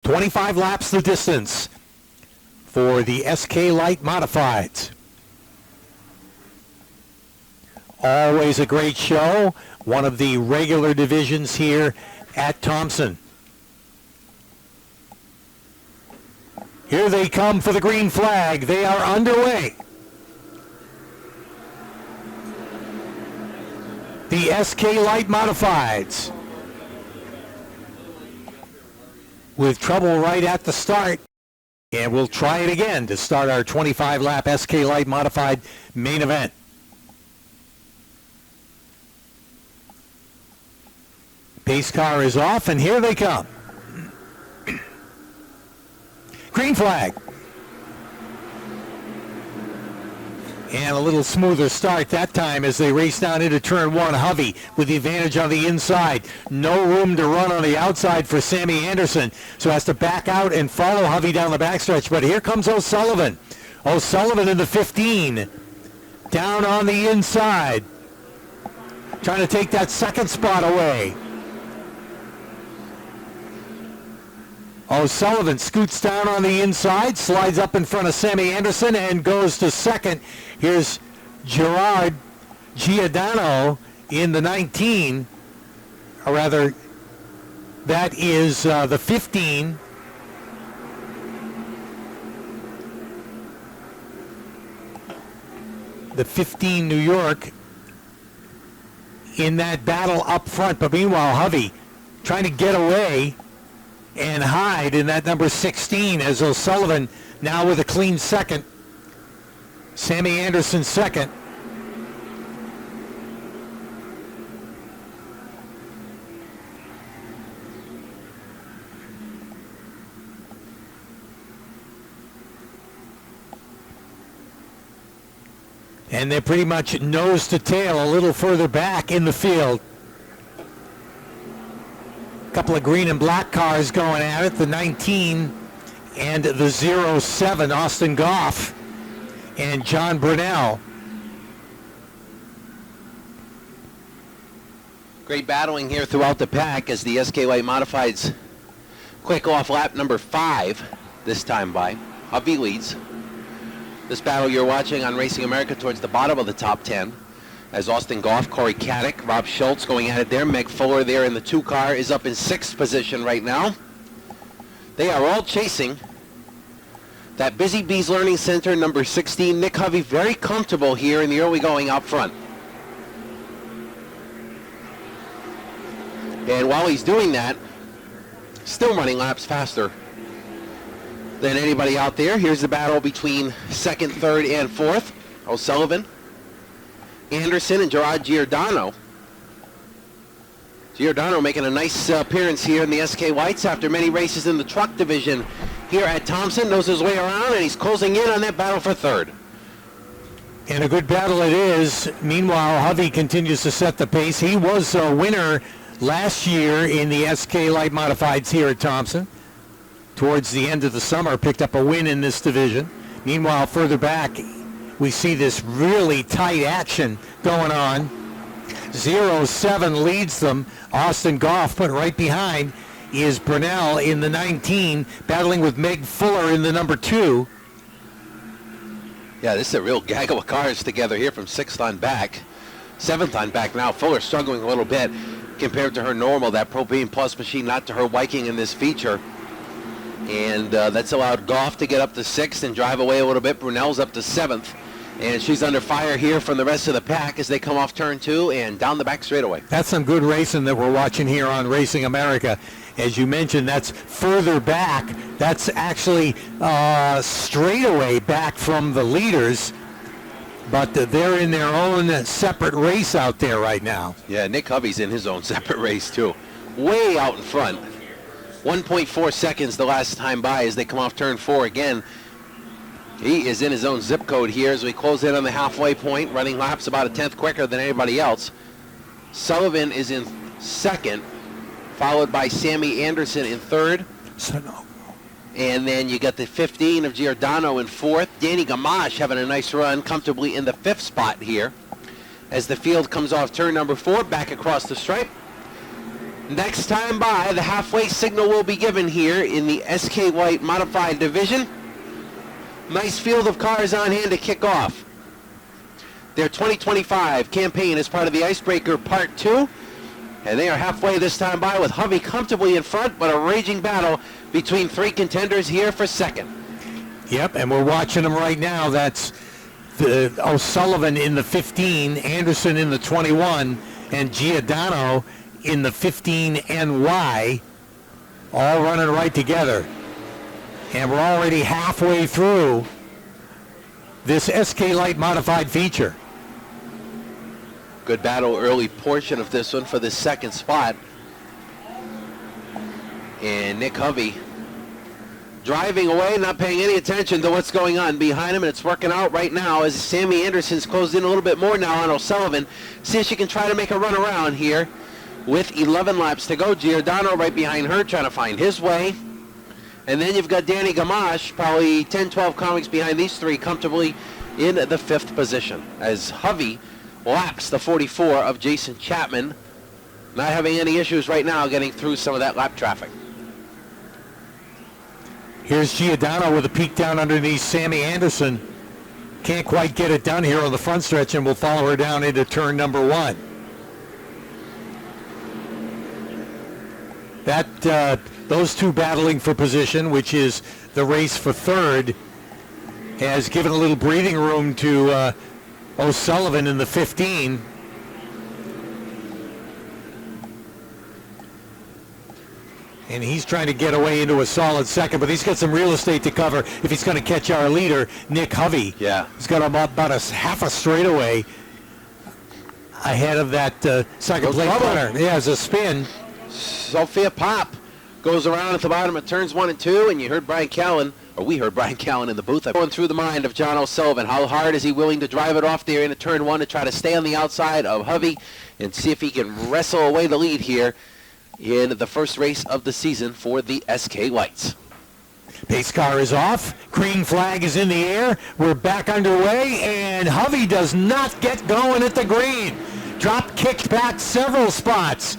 25 laps the distance for the SK Light Modifieds. Always a great show. One of the regular divisions here at Thompson. Here they come for the green flag. They are underway. The SK Light Modifieds with trouble right at the start. And we'll try it again to start our 25-lap SK Light Modified main event. Pace car is off, and here they come. Green flag. And a little smoother start that time as they race down into turn one. Hovey with the advantage on the inside. No room to run on the outside for Sammy Anderson, so has to back out and follow Hovey down the backstretch. But here comes O'Sullivan. O'Sullivan in the 15. Down on the inside. Trying to take that second spot away. O'Sullivan scoots down on the inside, slides up in front of Sammy Anderson, and goes to second. Here's Gerard Giordano in the 19. Or rather, that is the 15. The 15 New York in that battle up front. But meanwhile, Hovey trying to get away and hide in that number 16 as O'Sullivan now with a clean second. Sammy Anderson second. And they're pretty much nose to tail a little further back in the field. Couple of green and black cars going at it, the 19 and the 07, Austin Goff and John Brunel. Great battling here throughout the pack as the SK Light Modifieds quick off lap number 5 this time by. Hovey leads. This battle you're watching on Racing America towards the bottom of the top 10. As Austin Goff, Corey Caddick, Rob Schultz going at it there. Meg Fuller there in the 2 car is up in 6th position right now. They are all chasing that Busy Bees Learning Center number 16. Nick Hovey very comfortable here in the early going up front. And while he's doing that, still running laps faster than anybody out there. Here's the battle between 2nd, 3rd, and 4th. O'Sullivan, Anderson, and Gerard Giordano. Giordano making a nice appearance here in the SK Lights after many races in the truck division here at Thompson. Knows his way around, and he's closing in on that battle for 3rd. And a good battle it is. Meanwhile, Hovey continues to set the pace. He was a winner last year in the SK Light Modifieds here at Thompson. Towards the end of the summer, picked up a win in this division. Meanwhile, further back, we see this really tight action going on. 07 leads them. Austin Goff, but right behind is Brunel in the 19, battling with Meg Fuller in the number 2. Yeah, this is a real gaggle of cars together here from 6th on back. 7th on back now. Fuller struggling a little bit compared to her normal, that Propane Plus machine, not to her liking in this feature. And that's allowed Goff to get up to 6th and drive away a little bit. Brunel's up to 7th. And she's under fire here from the rest of the pack as they come off turn 2 and down the back straightaway. That's some good racing that we're watching here on Racing America. As you mentioned, that's further back. That's actually straightaway back from the leaders. But they're in their own separate race out there right now. Yeah, Nick Hovey's in his own separate race too. Way out in front. 1.4 seconds the last time by as they come off turn 4 again. He is in his own zip code here as we close in on the halfway point, running laps about a 10th quicker than anybody else. Sullivan is in 2nd, followed by Sammy Anderson in 3rd. And then you got the 15 of Giordano in 4th. Danny Gamache having a nice run comfortably in the 5th spot here as the field comes off turn number 4, back across the stripe. Next time by, the halfway signal will be given here in the SK Light Modified Division. Nice field of cars on hand to kick off their 2025 campaign as part of the Icebreaker Part 2. And they are halfway this time by with Hovey comfortably in front, but a raging battle between three contenders here for second. Yep, and we're watching them right now. That's O'Sullivan in the 15, Anderson in the 21, and Giordano in the 15 NY, all running right together. And we're already halfway through this SK Light Modified feature. Good battle early portion of this one for the second spot. And Nick Hovey driving away, not paying any attention to what's going on behind him, and it's working out right now as Sammy Anderson's closed in a little bit more now on O'Sullivan. See if she can try to make a run around here with 11 laps to go. Giordano right behind her trying to find his way. And then you've got Danny Gamache, probably 10, 12 car lengths behind these three, comfortably in the 5th position as Hovey laps the 44 of Jason Chapman, not having any issues right now getting through some of that lap traffic. Here's Giordano with a peek down underneath Sammy Anderson. Can't quite get it done here on the front stretch, and we'll follow her down into turn number 1. Those two battling for position, which is the race for third, has given a little breathing room to O'Sullivan in the 15. And he's trying to get away into a solid second, but he's got some real estate to cover if he's going to catch our leader, Nick Hovey. Yeah. He's got about a half a straightaway ahead of that second place runner. Yeah, it's a spin. Sophia Pop goes around at the bottom of turns 1 and 2, and you heard Brian Callen, or we heard Brian Callen in the booth. Going through the mind of John O'Sullivan. How hard is he willing to drive it off there into turn 1 to try to stay on the outside of Hovey and see if he can wrestle away the lead here in the first race of the season for the SK Lights. Pace car is off. Green flag is in the air. We're back underway, and Hovey does not get going at the green. Drop kicked back several spots.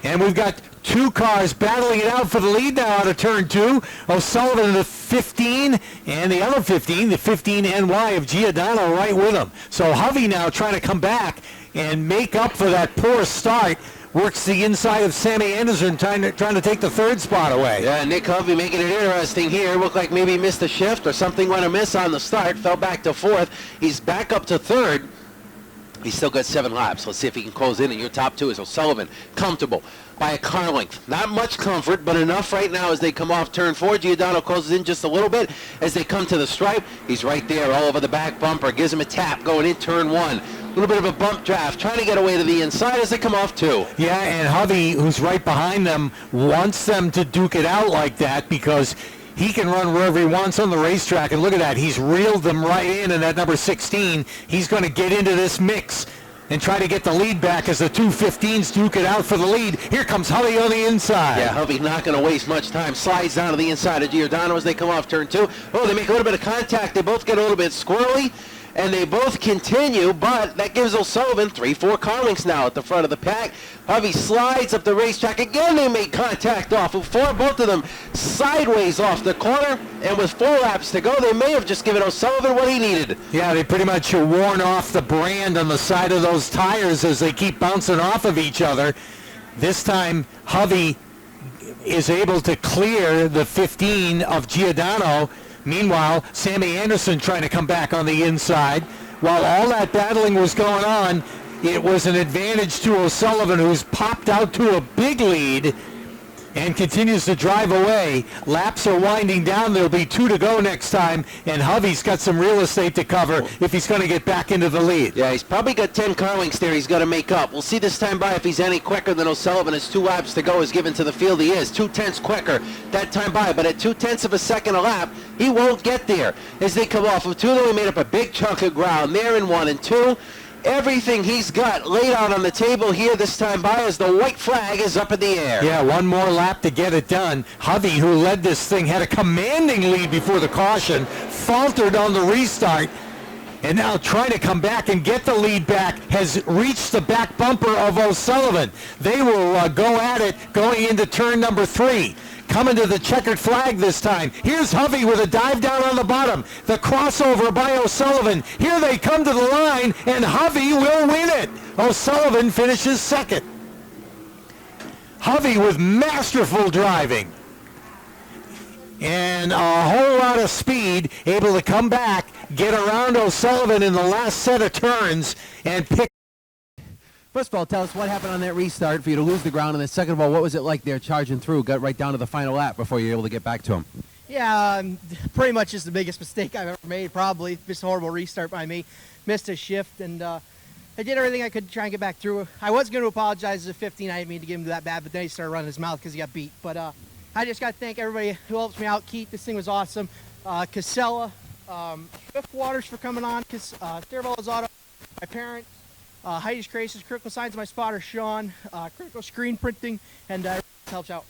And we've got two cars battling it out for the lead now out of turn 2. O'Sullivan in the 15, and the other 15, the 15 NY of Giordano right with him. So Hovey now trying to come back and make up for that poor start. Works the inside of Sammy Anderson, trying to take the third spot away. Yeah, Nick Hovey making it interesting here. Looked like maybe he missed a shift or something went amiss on the start. Fell back to 4th. He's back up to 3rd. He's still got 7 laps. Let's see if he can close in. And your top 2 is O'Sullivan, comfortable by a car length. Not much comfort, but enough right now as they come off turn 4. Giordano closes in just a little bit as they come to the stripe. He's right there all over the back bumper. Gives him a tap going in turn 1. A little bit of a bump draft, trying to get away to the inside as they come off 2. Yeah, and Hovey, who's right behind them, wants them to duke it out like that because he can run wherever he wants on the racetrack. And look at that. He's reeled them right in that number 16. He's going to get into this mix and try to get the lead back as the 215s duke it out for the lead. Here comes Hovey on the inside. Yeah, Hovey not going to waste much time. Slides down to the inside of Giordano as they come off turn 2. Oh, they make a little bit of contact. They both get a little bit squirrely. And they both continue, but that gives O'Sullivan 3-4 car lengths now at the front of the pack. Hovey slides up the racetrack. Again, they make contact off of 4, both of them sideways off the corner. And with 4 laps to go, they may have just given O'Sullivan what he needed. Yeah, they pretty much worn off the brand on the side of those tires as they keep bouncing off of each other. This time, Hovey is able to clear the 15 of Giordano. Meanwhile, Sammy Anderson trying to come back on the inside. While all that battling was going on, it was an advantage to O'Sullivan, who's popped out to a big lead and continues to drive away. Laps are winding down. There'll be 2 to go next time, and Hovey's got some real estate to cover if he's going to get back into the lead. Yeah, he's probably got 10 car lengths there he's got to make up. We'll see this time by if he's any quicker than O'Sullivan as 2 laps to go is given to the field. He is 2/10 quicker that time by, but at 2/10 of a second a lap, he won't get there. As they come off of 2, though, he made up a big chunk of ground there in 1 and 2. Everything he's got laid out on the table here this time by as the white flag is up in the air. Yeah, 1 more lap to get it done. Hovey, who led this thing, had a commanding lead before the caution, faltered on the restart, And now trying to come back and get the lead back, has reached the back bumper of O'Sullivan. They will go at it going into turn number 3. Coming to the checkered flag this time. Here's Hovey with a dive down on the bottom. The crossover by O'Sullivan. Here they come to the line, and Hovey will win it. O'Sullivan finishes second. Hovey with masterful driving and a whole lot of speed, able to come back, get around O'Sullivan in the last set of turns, and pick. First of all, tell us what happened on that restart for you to lose the ground, and then second of all, what was it like there charging through, got right down to the final lap before you were able to get back to him? Yeah, pretty much just the biggest mistake I've ever made, probably. Just a horrible restart by me. Missed a shift, and I did everything I could to try and get back through. I was going to apologize as a 15. I didn't mean to give him that bad, but then he started running his mouth because he got beat. But I just got to thank everybody who helps me out. Keith, this thing was awesome. Casella, Swift Waters for coming on, Therabal's Auto, my parents, Heidi's Creations, Critical Signs, my spotter, Sean, Critical Screen Printing, and helps out.